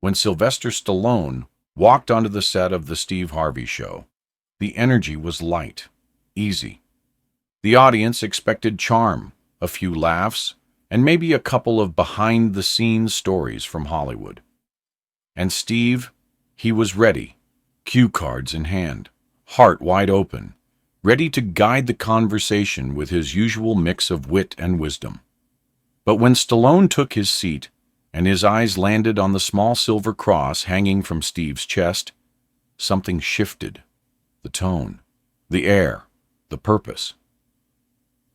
When Sylvester Stallone walked onto the set of The Steve Harvey Show, the energy was light, easy. The audience expected charm, a few laughs, and maybe a couple of behind-the-scenes stories from Hollywood. And Steve, he was ready, cue cards in hand, heart wide open, ready to guide the conversation with his usual mix of wit and wisdom. But when Stallone took his seat, and his eyes landed on the small silver cross hanging from Steve's chest, something shifted. The tone, the air, the purpose.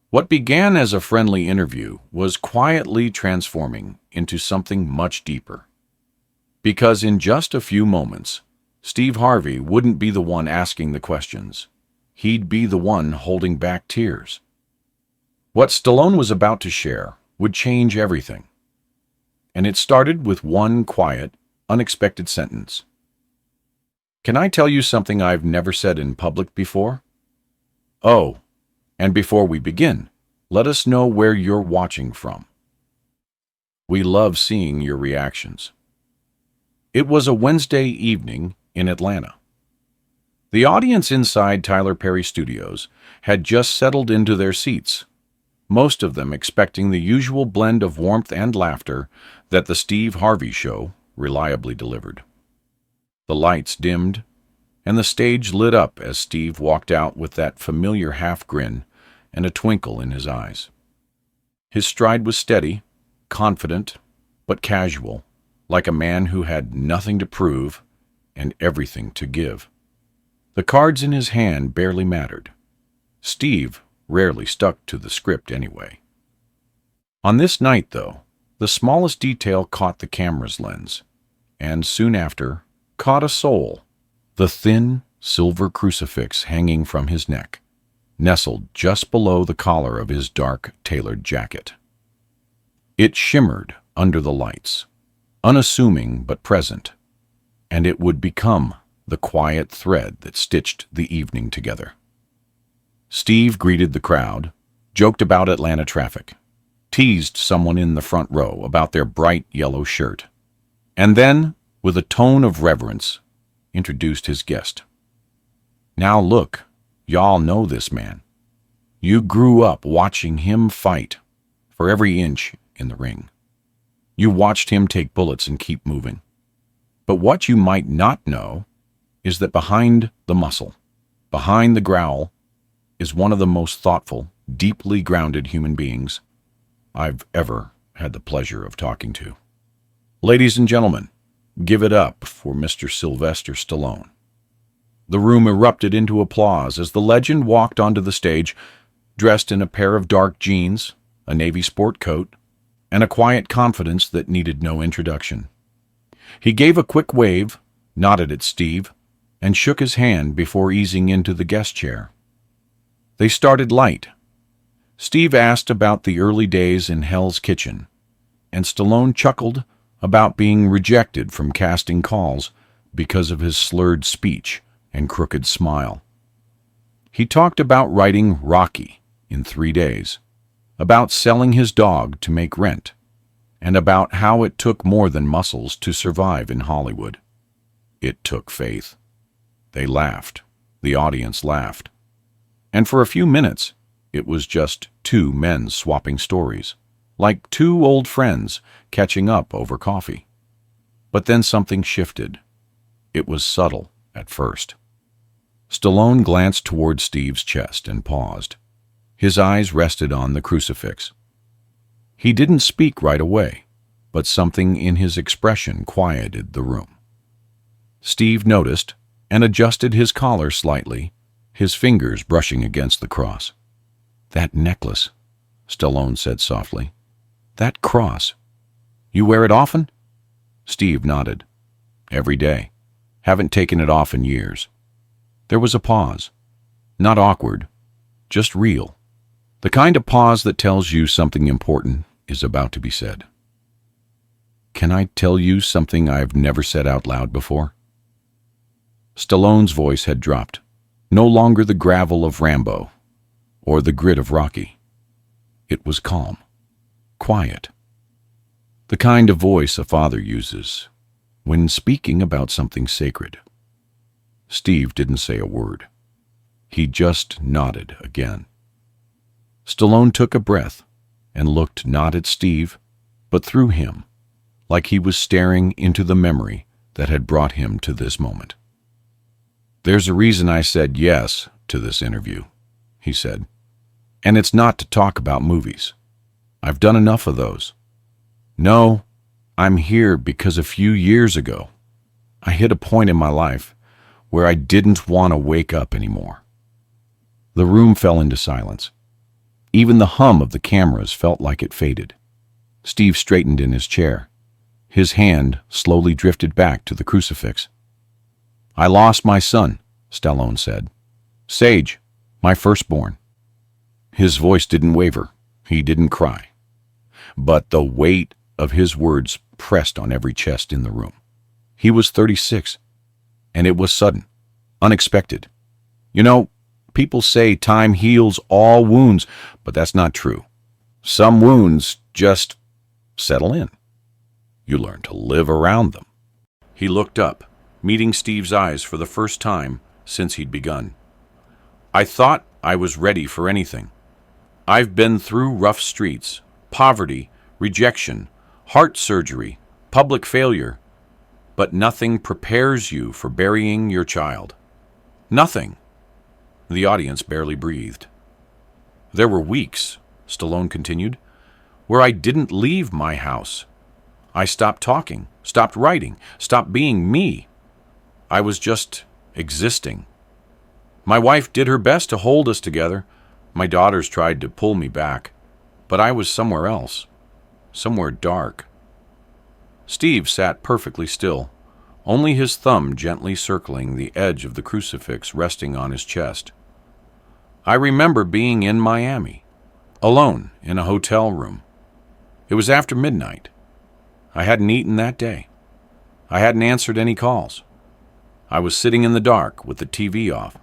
What began as a friendly interview was quietly transforming into something much deeper. Because in just a few moments, Steve Harvey wouldn't be the one asking the questions. He'd be the one holding back tears. What Stallone was about to share would change everything. And it started with one quiet, unexpected sentence. "Can I tell you something I've never said in public before?" "Oh, and before we begin, let us know where you're watching from. We love seeing your reactions." It was a Wednesday evening in Atlanta. The audience inside Tyler Perry Studios had just settled into their seats, most of them expecting the usual blend of warmth and laughter that the Steve Harvey Show reliably delivered. The lights dimmed, and the stage lit up as Steve walked out with that familiar half-grin and a twinkle in his eyes. His stride was steady, confident, but casual, like a man who had nothing to prove and everything to give. The cards in his hand barely mattered. Steve rarely stuck to the script anyway. On this night, though, the smallest detail caught the camera's lens, and soon after, caught a soul, the thin, silver crucifix hanging from his neck, nestled just below the collar of his dark, tailored jacket. It shimmered under the lights, unassuming but present, and it would become the quiet thread that stitched the evening together. Steve greeted the crowd, joked about Atlanta traffic, teased someone in the front row about their bright yellow shirt, and then, with a tone of reverence, introduced his guest. "Now look, y'all know this man. You grew up watching him fight for every inch in the ring. You watched him take bullets and keep moving. But what you might not know is that behind the muscle, behind the growl, is one of the most thoughtful, deeply grounded human beings I've ever had the pleasure of talking to. Ladies and gentlemen, give it up for Mr. Sylvester Stallone." The room erupted into applause as the legend walked onto the stage, dressed in a pair of dark jeans, a navy sport coat, and a quiet confidence that needed no introduction. He gave a quick wave, nodded at Steve, and shook his hand before easing into the guest chair. They started light. Steve asked about the early days in Hell's Kitchen, and Stallone chuckled about being rejected from casting calls because of his slurred speech and crooked smile. He talked about writing ROKY in 3 days, about selling his dog to make rent, and about how it took more than muscles to survive in Hollywood. It took faith. They laughed. The audience laughed. And for a few minutes, it was just two men swapping stories, like two old friends catching up over coffee. But then something shifted. It was subtle at first. Stallone glanced toward Steve's chest and paused. His eyes rested on the crucifix. He didn't speak right away, but something in his expression quieted the room. Steve noticed and adjusted his collar slightly, his fingers brushing against the cross. "That necklace," Stallone said softly. "That cross. You wear it often?" Steve nodded. "Every day. Haven't taken it off in years." There was a pause. Not awkward, just real. The kind of pause that tells you something important is about to be said. "Can I tell you something I've never said out loud before?" Stallone's voice had dropped. No longer the gravel of Rambo or the grit of Rocky. It was calm, quiet. The kind of voice a father uses when speaking about something sacred. Steve didn't say a word. He just nodded again. Stallone took a breath and looked not at Steve, but through him, like he was staring into the memory that had brought him to this moment. "There's a reason I said yes to this interview," he said, "and it's not to talk about movies. I've done enough of those. No, I'm here because a few years ago, I hit a point in my life where I didn't want to wake up anymore." The room fell into silence. Even the hum of the cameras felt like it faded. Steve straightened in his chair. His hand slowly drifted back to the crucifix. "I lost my son," Stallone said. "Sage, my firstborn." His voice didn't waver. He didn't cry. But the weight of his words pressed on every chest in the room. He was 36, and it was sudden, unexpected. You know, people say time heals all wounds, but that's not true. Some wounds just settle in. You learn to live around them. He looked up, meeting Steve's eyes for the first time since he'd begun. "I thought I was ready for anything. I've been through rough streets, poverty, rejection, heart surgery, public failure, but nothing prepares you for burying your child. Nothing." The audience barely breathed. "There were weeks," Stallone continued, "where I didn't leave my house. I stopped talking, stopped writing, stopped being me. I was just existing. My wife did her best to hold us together. My daughters tried to pull me back, but I was somewhere else, somewhere dark." Steve sat perfectly still, only his thumb gently circling the edge of the crucifix resting on his chest. "I remember being in Miami, alone in a hotel room. It was after midnight. I hadn't eaten that day. I hadn't answered any calls. I was sitting in the dark with the TV off,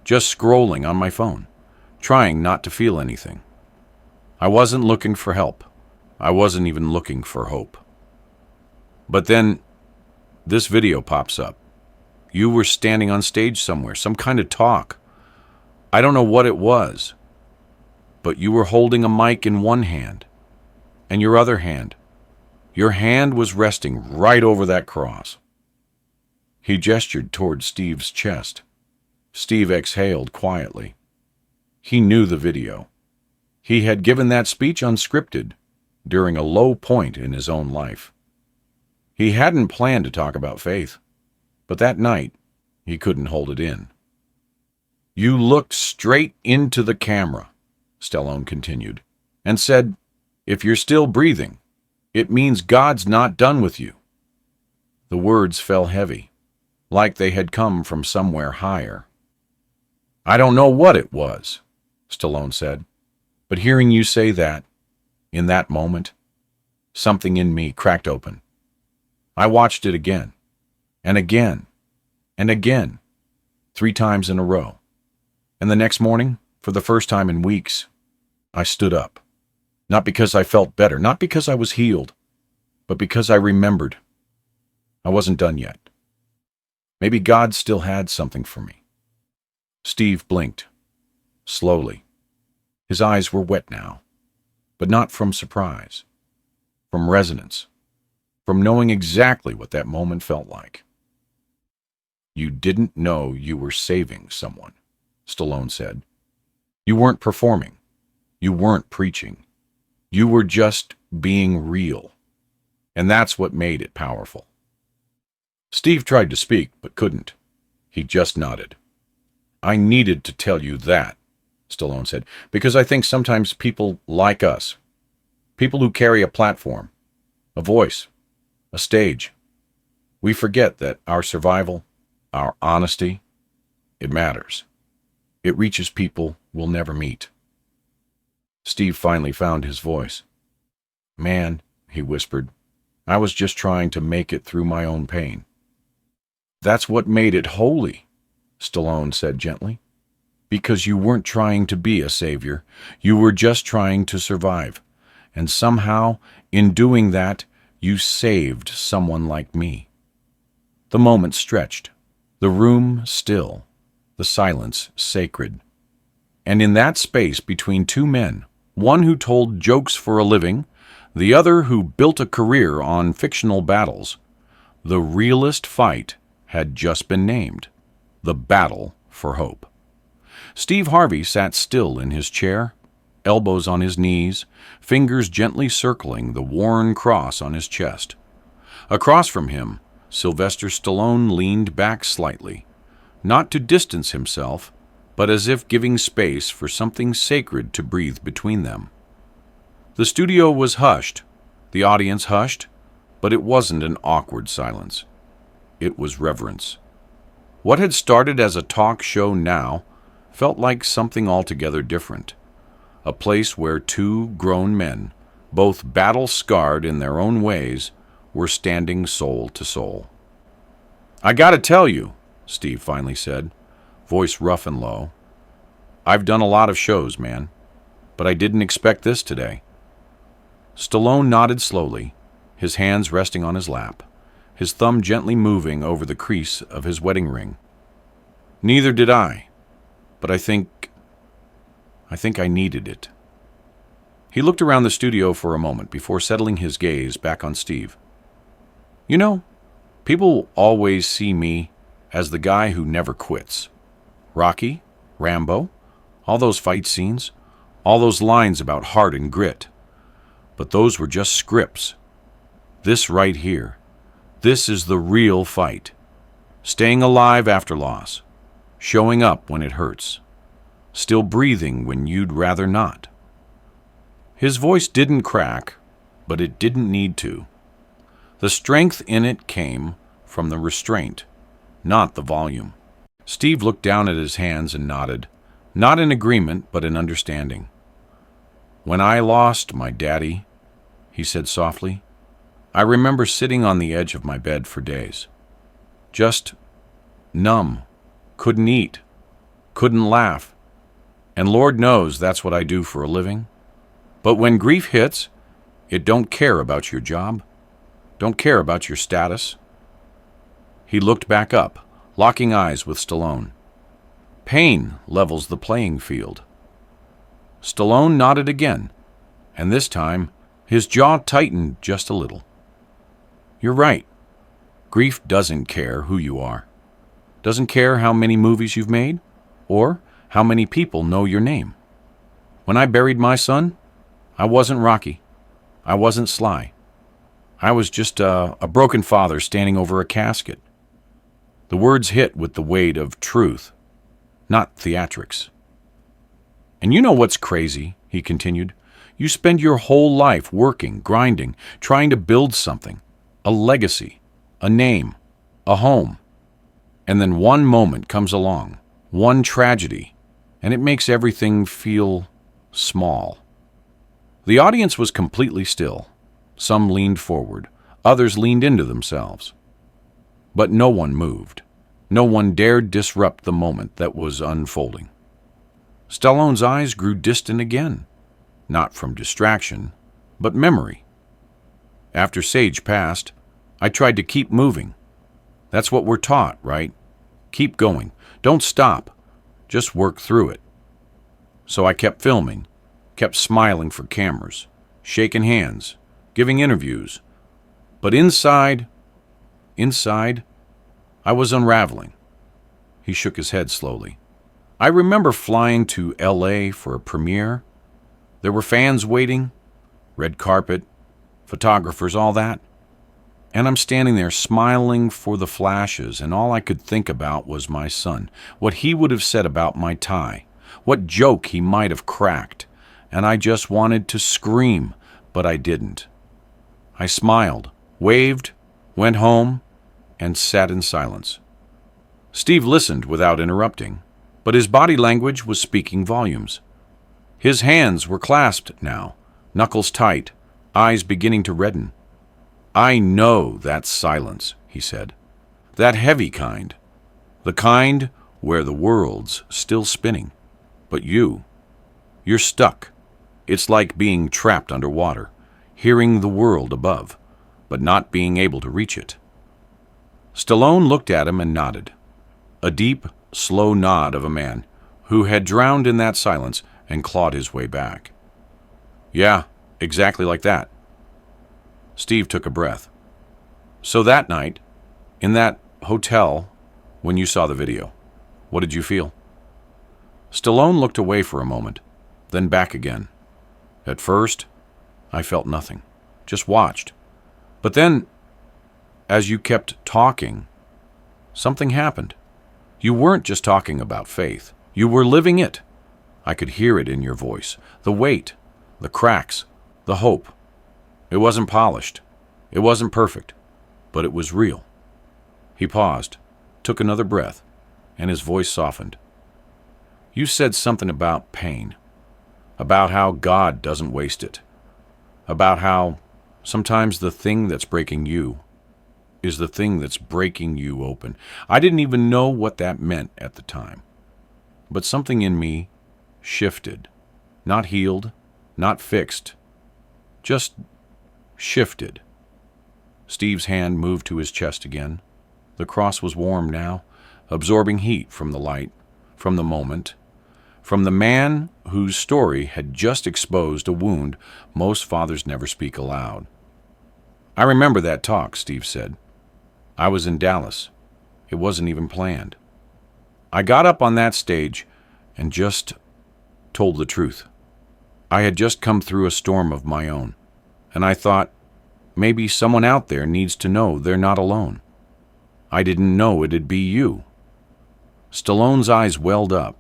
just scrolling on my phone, trying not to feel anything. I wasn't looking for help. I wasn't even looking for hope. But then, this video pops up. You were standing on stage somewhere, some kind of talk. I don't know what it was, but you were holding a mic in one hand, and your other hand, your hand was resting right over that cross." He gestured toward Steve's chest. Steve exhaled quietly. He knew the video. He had given that speech unscripted during a low point in his own life. He hadn't planned to talk about faith, but that night he couldn't hold it in. "You looked straight into the camera," Stallone continued, "and said, 'If you're still breathing, it means God's not done with you.'" The words fell heavy, like they had come from somewhere higher. "I don't know what it was," Stallone said, "but hearing you say that, in that moment, something in me cracked open. I watched it again, and again, and again, 3 times in a row. And the next morning, for the first time in weeks, I stood up. Not because I felt better, not because I was healed, but because I remembered. I wasn't done yet. Maybe God still had something for me." Steve blinked, slowly. His eyes were wet now, but not from surprise, from resonance, from knowing exactly what that moment felt like. "You didn't know you were saving someone," Stallone said. "You weren't performing. You weren't preaching. You were just being real. And that's what made it powerful." Steve tried to speak, but couldn't. He just nodded. "I needed to tell you that," Stallone said, "because I think sometimes people like us, people who carry a platform, a voice, a stage, we forget that our survival, our honesty, it matters. It reaches people we'll never meet." Steve finally found his voice. "Man," he whispered, "I was just trying to make it through my own pain." "That's what made it holy," Stallone said gently. "Because you weren't trying to be a savior. You were just trying to survive. And somehow, in doing that, you saved someone like me. The moment stretched, the room still, the silence sacred. And in that space between two men, one who told jokes for a living, the other who built a career on fictional battles, the realest fight had just been named: the battle for hope. Steve Harvey sat still in his chair, elbows on his knees, fingers gently circling the worn cross on his chest. Across from him, Sylvester Stallone leaned back slightly, not to distance himself, but as if giving space for something sacred to breathe between them. The studio was hushed, the audience hushed, but it wasn't an awkward silence. It was reverence. What had started as a talk show now felt like something altogether different. A place where two grown men, both battle-scarred in their own ways, were standing soul to soul. "I gotta tell you," Steve finally said, voice rough and low, "I've done a lot of shows, man, but I didn't expect this today." Stallone nodded slowly, his hands resting on his lap, his thumb gently moving over the crease of his wedding ring. "Neither did I, but I think I needed it." He looked around the studio for a moment before settling his gaze back on Steve. "You know, people always see me as the guy who never quits. Rocky, Rambo, all those fight scenes, all those lines about heart and grit. But those were just scripts. This right here, this is the real fight. Staying alive after loss, showing up when it hurts, still breathing when you'd rather not." His voice didn't crack, but it didn't need to. The strength in it came from the restraint, not the volume. Steve looked down at his hands and nodded, not in agreement, but in understanding. "When I lost my daddy," he said softly, "I remember sitting on the edge of my bed for days. Just numb, couldn't eat, couldn't laugh, and Lord knows that's what I do for a living. But when grief hits, it don't care about your job, don't care about your status." He looked back up, locking eyes with Stallone. "Pain levels the playing field." Stallone nodded again, and this time his jaw tightened just a little. "You're right. Grief doesn't care who you are. Doesn't care how many movies you've made, or how many people know your name. When I buried my son, I wasn't Rocky. I wasn't Sly. I was just a broken father standing over a casket." The words hit with the weight of truth, not theatrics. "And you know what's crazy?" he continued. "You spend your whole life working, grinding, trying to build something, a legacy, a name, a home. And then one moment comes along, one tragedy, and it makes everything feel small." The audience was completely still. Some leaned forward, others leaned into themselves. But no one moved. No one dared disrupt the moment that was unfolding. Stallone's eyes grew distant again, not from distraction, but memory. "After Sage passed, I tried to keep moving. That's what we're taught, right? Keep going. Don't stop. Just work through it. So I kept filming, kept smiling for cameras, shaking hands, giving interviews. But inside, I was unraveling." He shook his head slowly. "I remember flying to LA for a premiere. There were fans waiting, red carpet, photographers, all that. And I'm standing there smiling for the flashes, and all I could think about was my son, what he would have said about my tie, what joke he might have cracked, and I just wanted to scream, but I didn't. I smiled, waved, went home, and sat in silence." Steve listened without interrupting, but his body language was speaking volumes. His hands were clasped now, knuckles tight, eyes beginning to redden. "I know that silence," he said. "That heavy kind. The kind where the world's still spinning. But you're stuck. It's like being trapped underwater, hearing the world above, but not being able to reach it." Stallone looked at him and nodded. A deep, slow nod of a man who had drowned in that silence and clawed his way back. Yeah, exactly like that. Steve took a breath. So that night, in that hotel, when you saw the video, what did you feel? Stallone looked away for a moment, then back again. At first, I felt nothing, just watched. But then, as you kept talking, something happened. You weren't just talking about faith. You were living it. I could hear it in your voice, the weight, the cracks, the hope. It wasn't polished. It wasn't perfect, but it was real. He paused, took another breath, and his voice softened. You said something about pain, about how God doesn't waste it, about how sometimes the thing that's breaking you is the thing that's breaking you open. I didn't even know what that meant at the time, but something in me shifted, not healed, not fixed, just shifted. Steve's hand moved to his chest again. The cross was warm now, absorbing heat from the light, from the moment, from the man whose story had just exposed a wound most fathers never speak aloud. I remember that talk, Steve said. I was in Dallas. It wasn't even planned. I got up on that stage and just told the truth. I had just come through a storm of my own, and I thought, maybe someone out there needs to know they're not alone. I didn't know it'd be you. Stallone's eyes welled up,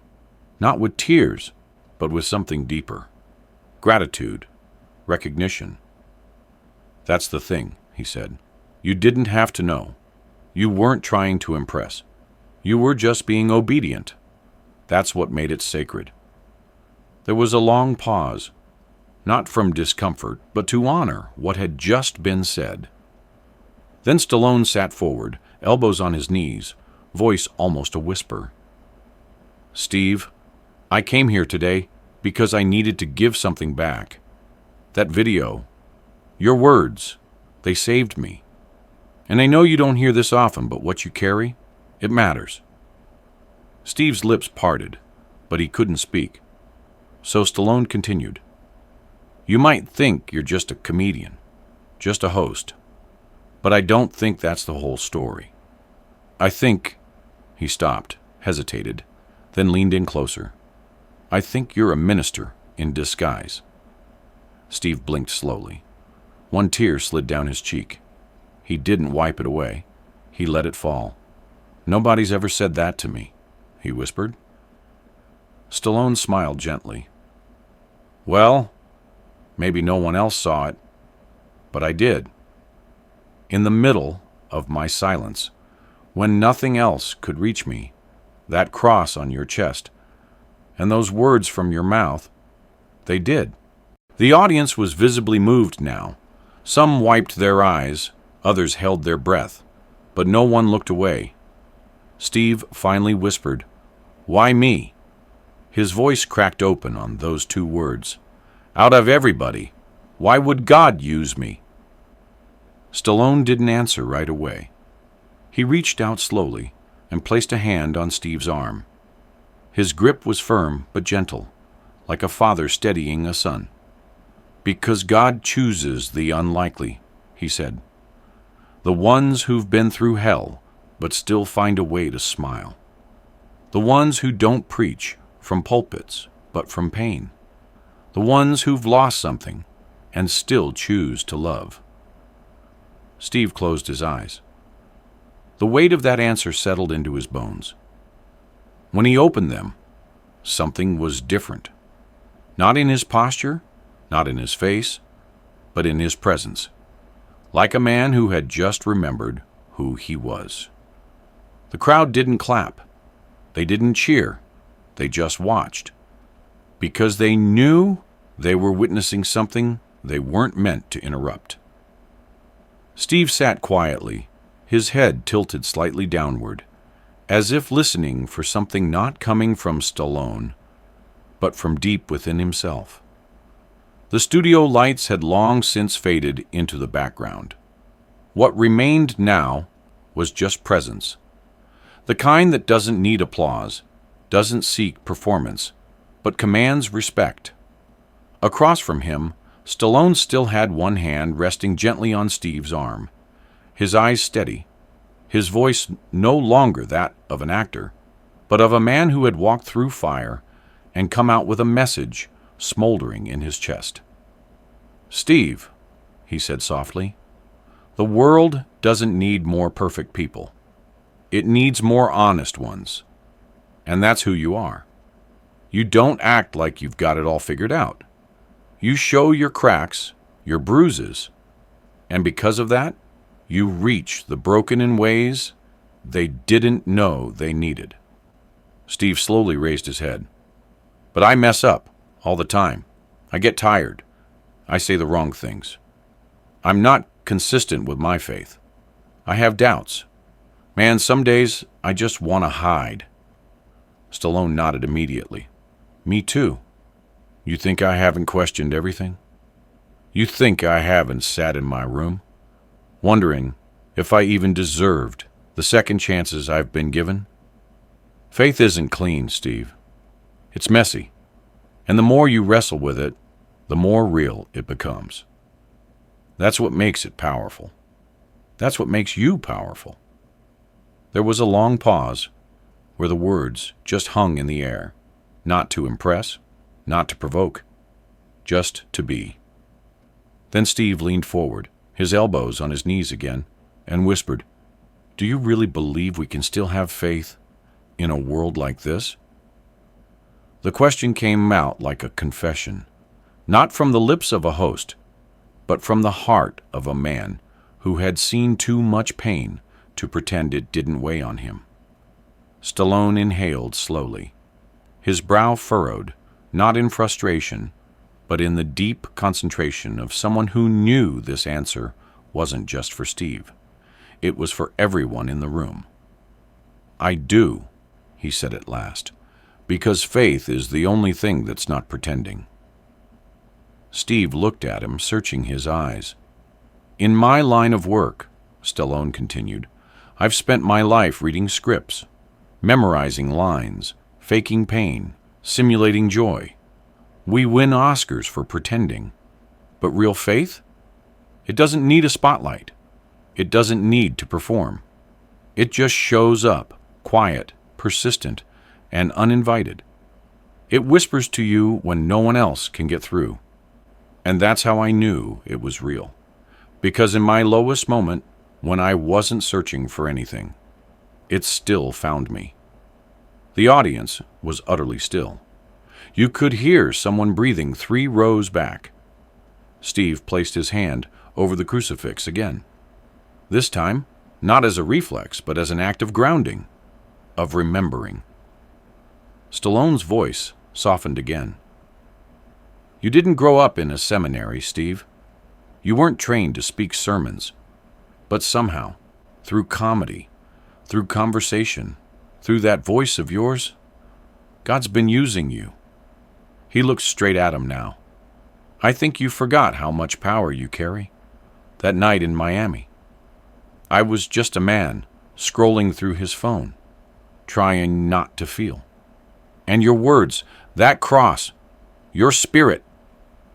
not with tears, but with something deeper. Gratitude, recognition. That's the thing, he said. You didn't have to know. You weren't trying to impress. You were just being obedient. That's what made it sacred. There was a long pause, not from discomfort, but to honor what had just been said. Then Stallone sat forward, elbows on his knees, voice almost a whisper. Steve, I came here today because I needed to give something back. That video, your words, they saved me. And I know you don't hear this often, but what you carry, it matters. Steve's lips parted, but he couldn't speak. So Stallone continued. You might think you're just a comedian, just a host, but I don't think that's the whole story. I think, he stopped, hesitated, then leaned in closer. I think you're a minister in disguise. Steve blinked slowly. One tear slid down his cheek. He didn't wipe it away. He let it fall. Nobody's ever said that to me, he whispered. Stallone smiled gently. Well, maybe no one else saw it, but I did. In the middle of my silence, when nothing else could reach me, that cross on your chest, and those words from your mouth, they did. The audience was visibly moved now. Some wiped their eyes, others held their breath, but no one looked away. Steve finally whispered, Why me? His voice cracked open on those two words. Out of everybody, why would God use me? Stallone didn't answer right away. He reached out slowly and placed a hand on Steve's arm. His grip was firm but gentle, like a father steadying a son. Because God chooses the unlikely, he said. The ones who've been through hell but still find a way to smile. The ones who don't preach from pulpits but from pain. The ones who've lost something and still choose to love. Steve closed his eyes. The weight of that answer settled into his bones. When he opened them, something was different. Not in his posture, not in his face, but in his presence, like a man who had just remembered who he was. The crowd didn't clap. They didn't cheer. They just watched, because they knew they were witnessing something they weren't meant to interrupt. Steve sat quietly, his head tilted slightly downward, as if listening for something not coming from Stallone, but from deep within himself. The studio lights had long since faded into the background. What remained now was just presence. The kind that doesn't need applause, doesn't seek performance, but commands respect. Across from him, Stallone still had one hand resting gently on Steve's arm, his eyes steady, his voice no longer that of an actor, but of a man who had walked through fire and come out with a message smoldering in his chest. "Steve," he said softly, "the world doesn't need more perfect people. It needs more honest ones. And that's who you are. You don't act like you've got it all figured out. You show your cracks, your bruises, and because of that, you reach the broken in ways they didn't know they needed." Steve slowly raised his head. "But I mess up all the time. I get tired. I say the wrong things. I'm not consistent with my faith. I have doubts. Man, some days I just want to hide." Stallone nodded immediately. "Me too. You think I haven't questioned everything? You think I haven't sat in my room, wondering if I even deserved the second chances I've been given? Faith isn't clean, Steve. It's messy. And the more you wrestle with it, the more real it becomes. That's what makes it powerful. That's what makes you powerful." There was a long pause where the words just hung in the air, not to impress, not to provoke, just to be. Then Steve leaned forward, his elbows on his knees again, and whispered, "Do you really believe we can still have faith in a world like this?" The question came out like a confession, not from the lips of a host, but from the heart of a man who had seen too much pain to pretend it didn't weigh on him. Stallone inhaled slowly, his brow furrowed, not in frustration, but in the deep concentration of someone who knew this answer wasn't just for Steve. It was for everyone in the room. "I do," he said at last, "because faith is the only thing that's not pretending." Steve looked at him, searching his eyes. "In my line of work," Stallone continued, "I've spent my life reading scripts, memorizing lines, faking pain, simulating joy. We win Oscars for pretending. But real faith? It doesn't need a spotlight. It doesn't need to perform. It just shows up, quiet, persistent, and uninvited. It whispers to you when no one else can get through. And that's how I knew it was real. Because in my lowest moment, when I wasn't searching for anything, it still found me." The audience was utterly still. You could hear someone breathing 3 rows back. Steve placed his hand over the crucifix again. This time, not as a reflex, but as an act of grounding, of remembering. Stallone's voice softened again. "You didn't grow up in a seminary, Steve. You weren't trained to speak sermons. But somehow, through comedy, through conversation, through that voice of yours, God's been using you." He looked straight at him now. "I think you forgot how much power you carry. That night in Miami, I was just a man scrolling through his phone, trying not to feel. And your words, that cross, your spirit,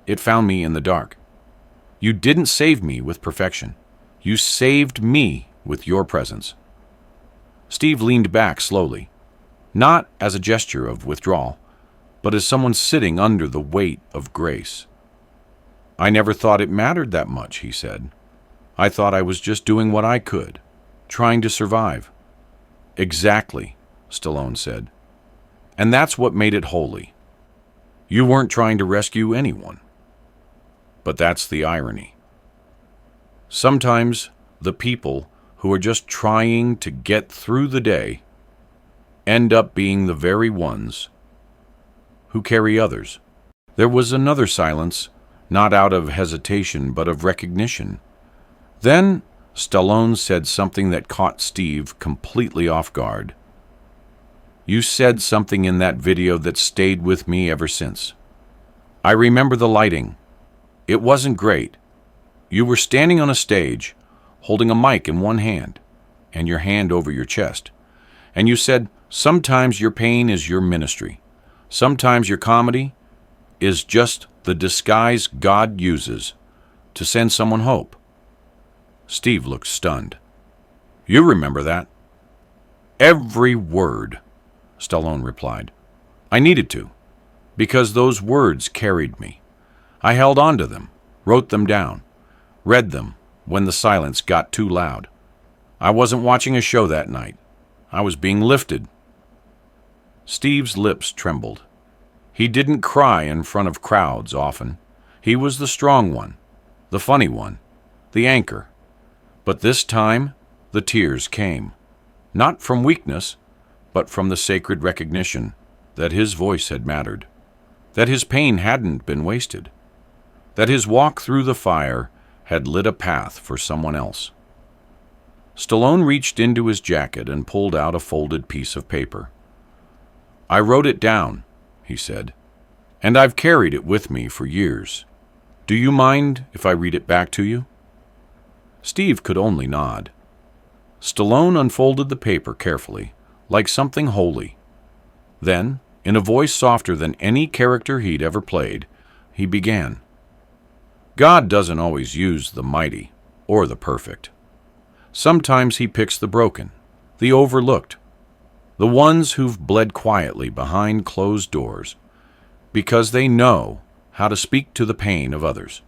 it found me in the dark. You didn't save me with perfection. You saved me with your presence." Steve leaned back slowly, not as a gesture of withdrawal, but as someone sitting under the weight of grace. "I never thought it mattered that much," he said. "I thought I was just doing what I could, trying to survive." "Exactly," Stallone said. "And that's what made it holy. You weren't trying to rescue anyone." But that's the irony. Sometimes the people who are just trying to get through the day end up being the very ones who carry others. There was another silence, not out of hesitation but of recognition. Then Stallone said something that caught Steve completely off guard. "You said something in that video that stayed with me ever since. I remember the lighting. It wasn't great. You were standing on a stage, holding a mic in one hand. and your hand over your chest. And you said, sometimes your pain is your ministry. Sometimes your comedy is just the disguise God uses to send someone hope. Steve looked stunned. You remember that? Every word, Stallone replied. I needed to, because those words carried me. I held on to them, wrote them down, read them when the silence got too loud. I wasn't watching a show that night. I was being lifted. Steve's lips trembled. He didn't cry in front of crowds often. He was the strong one, the funny one, the anchor. But this time, the tears came, not from weakness, but from the sacred recognition that his voice had mattered, that his pain hadn't been wasted, that his walk through the fire had lit a path for someone else. Stallone reached into his jacket and pulled out a folded piece of paper. I wrote it down, he said, and I've carried it with me for years. Do you mind if I read it back to you? Steve could only nod. Stallone unfolded the paper carefully, like something holy. Then, in a voice softer than any character he'd ever played, he began. God doesn't always use the mighty or the perfect. Sometimes he picks the broken, the overlooked, the ones who've bled quietly behind closed doors, because they know how to speak to the pain of others.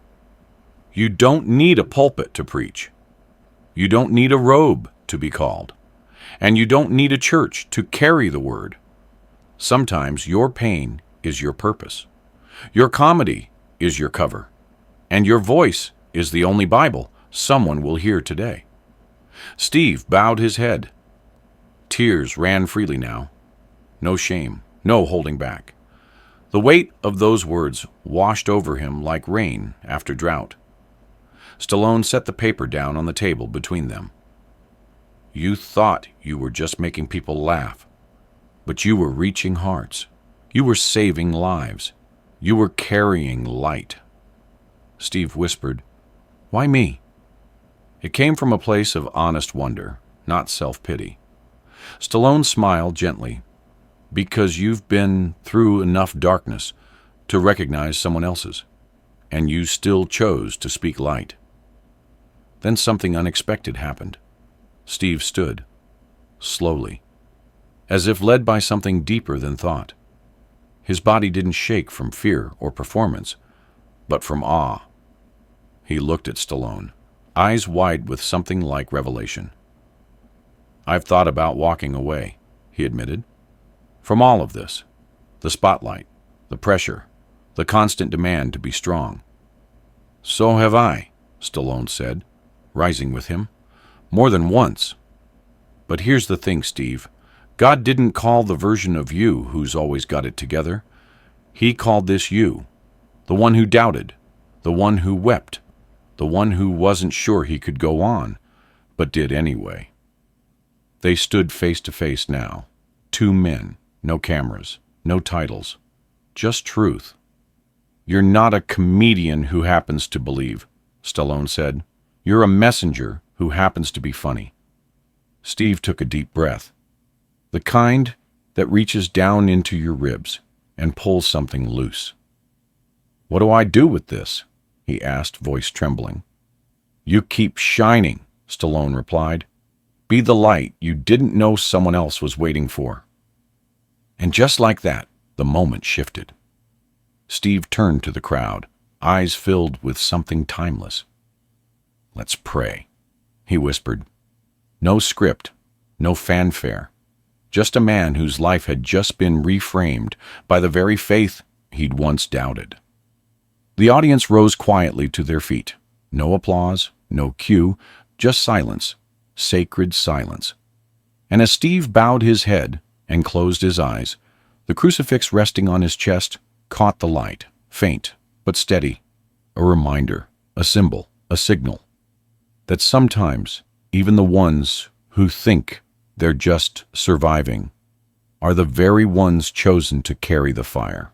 You don't need a pulpit to preach. You don't need a robe to be called. And you don't need a church to carry the word. Sometimes your pain is your purpose. Your comedy is your cover. And your voice is the only Bible someone will hear today. Steve bowed his head. Tears ran freely now. No shame, no holding back. The weight of those words washed over him like rain after drought. Stallone set the paper down on the table between them. You thought you were just making people laugh, but you were reaching hearts. You were saving lives. You were carrying light. Steve whispered, Why me? It came from a place of honest wonder, not self-pity. Stallone smiled gently, because you've been through enough darkness to recognize someone else's, and you still chose to speak light. Then something unexpected happened. Steve stood, slowly, as if led by something deeper than thought. His body didn't shake from fear or performance, but from awe. He looked at Stallone, eyes wide with something like revelation. I've thought about walking away, he admitted. From all of this, the spotlight, the pressure, the constant demand to be strong. So have I, Stallone said, rising with him. More than once. But here's the thing, Steve. God didn't call the version of you who's always got it together. He called this you, the one who doubted, the one who wept, the one who wasn't sure he could go on, but did anyway. They stood face to face now. Two men, no cameras, no titles, just truth. You're not a comedian who happens to believe, Stallone said. You're a messenger who happens to be funny. Steve took a deep breath, the kind that reaches down into your ribs and pulls something loose. What do I do with this? He asked, voice trembling. You keep shining, Stallone replied. Be the light you didn't know someone else was waiting for. And just like that, the moment shifted. Steve turned to the crowd, eyes filled with something timeless. Let's pray, he whispered. No script, no fanfare, just a man whose life had just been reframed by the very faith he'd once doubted. The audience rose quietly to their feet. No applause, no cue, just silence, sacred silence. And as Steve bowed his head and closed his eyes, the crucifix resting on his chest caught the light, faint but steady, a reminder, a symbol, a signal, that sometimes even the ones who think they're just surviving are the very ones chosen to carry the fire.